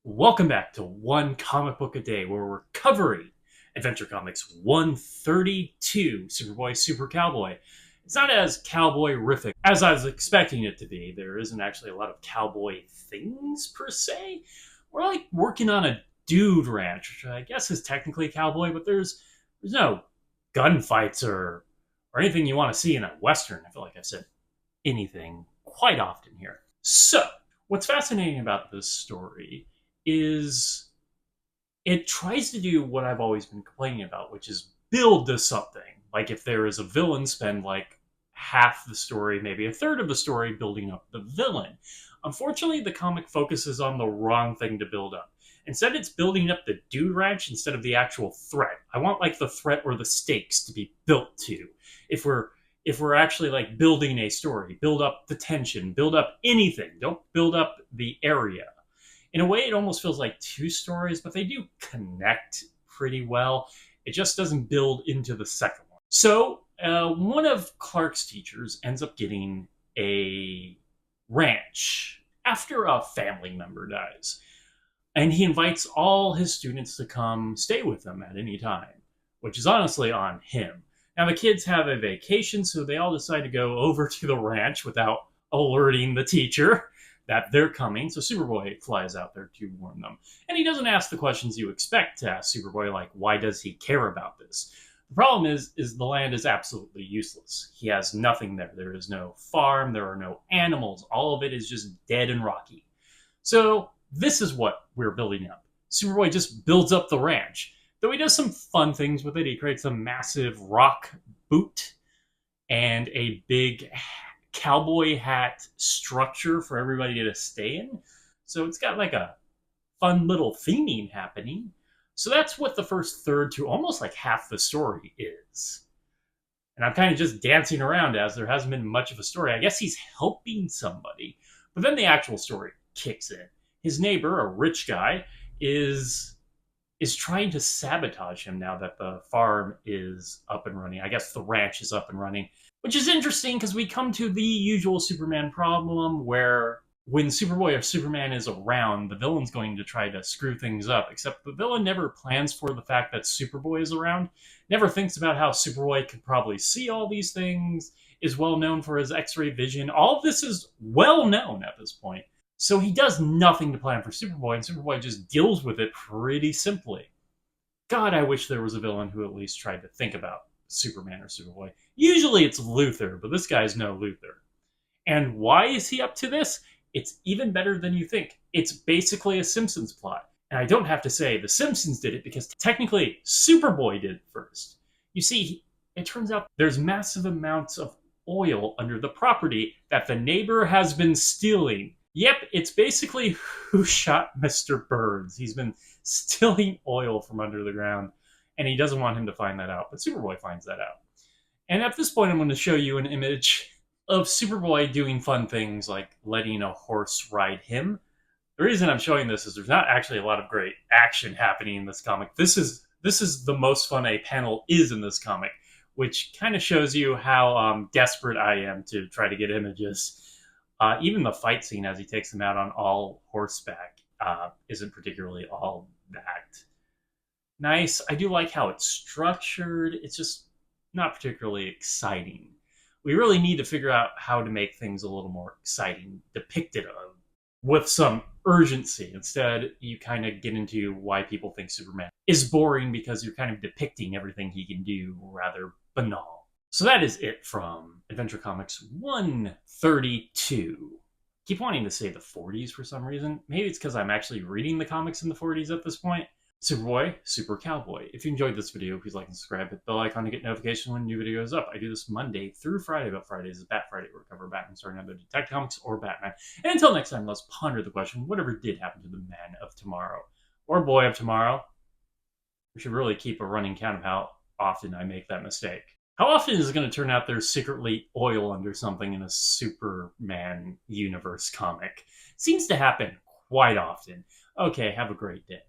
Welcome back to One Comic Book a Day, where we're covering Adventure Comics 132, Superboy, Super-Cowboy. It's not as cowboy-rific as I was expecting it to be. There isn't actually a lot of cowboy things, per se. We're like working on a dude ranch, which I guess is technically cowboy, but there's no gunfights or anything you want to see in a Western. I feel like I've said anything quite often here. So, what's fascinating about this story is it tries to do what I've always been complaining about, which is build to something. Like if there is a villain, spend like half the story, maybe a third of the story building up the villain. Unfortunately, the comic focuses on the wrong thing to build up. Instead, it's building up the dude ranch instead of the actual threat. I want like the threat or the stakes to be built to. If we're actually like building a story, build up the tension, build up anything. Don't build up the area. In a way, it almost feels like two stories, but they do connect pretty well. It just doesn't build into the second one. So, one of Clark's teachers ends up getting a ranch after a family member dies. And he invites all his students to come stay with him at any time, which is honestly on him. Now, the kids have a vacation, so they all decide to go over to the ranch without alerting the teacher that they're coming. So Superboy flies out there to warn them. And he doesn't ask the questions you expect to ask Superboy, like, why does he care about this? The problem is the land is absolutely useless. He has nothing there. There is no farm. There are no animals. All of it is just dead and rocky. So this is what we're building up. Superboy just builds up the ranch. Though he does some fun things with it. He creates a massive rock boot and a big cowboy hat structure for everybody to stay in. So it's got like a fun little theming happening. So that's what the first third to almost like half the story is. And I'm kind of just dancing around as there hasn't been much of a story. I guess he's helping somebody. But then the actual story kicks in. His neighbor, a rich guy, is trying to sabotage him now that the farm is up and running. I guess the ranch is up and running, which is interesting because we come to the usual Superman problem where when Superboy or Superman is around, the villain's going to try to screw things up, except the villain never plans for the fact that Superboy is around, never thinks about how Superboy could probably see all these things, is well known for his X-ray vision. All of this is well known at this point. So he does nothing to plan for Superboy, and Superboy just deals with it pretty simply. God, I wish there was a villain who at least tried to think about Superman or Superboy. Usually it's Luthor, but this guy's no Luthor. And why is he up to this? It's even better than you think. It's basically a Simpsons plot. And I don't have to say the Simpsons did it because technically Superboy did it first. You see, it turns out there's massive amounts of oil under the property that the neighbor has been stealing. Yep, it's basically Who Shot Mr. Burns. He's been stealing oil from under the ground, and he doesn't want him to find that out, but Superboy finds that out. And at this point, I'm going to show you an image of Superboy doing fun things like letting a horse ride him. The reason I'm showing this is there's not actually a lot of great action happening in this comic. This is the most fun a panel is in this comic, which kind of shows you how desperate I am to try to get images. Even the fight scene as he takes him out on all horseback isn't particularly all that nice. I do like how it's structured. It's just not particularly exciting. We really need to figure out how to make things a little more exciting, depicted with some urgency. Instead, you kind of get into why people think Superman is boring because you're kind of depicting everything he can do rather banal. So that is it from Adventure Comics 132. Keep wanting to say the 40s for some reason. Maybe it's because I'm actually reading the comics in the 40s at this point. Superboy, Super-Cowboy. If you enjoyed this video, please like and subscribe. Hit the bell icon to get notification when a new video is up. I do this Monday through Friday, but Fridays is Bat Friday, where I cover Batman starring other Detective Comics or Batman. And until next time, let's ponder the question, whatever did happen to the man of tomorrow? Or boy of tomorrow? We should really keep a running count of how often I make that mistake. How often is it going to turn out there's secretly oil under something in a Superman universe comic? Seems to happen quite often. Okay, have a great day.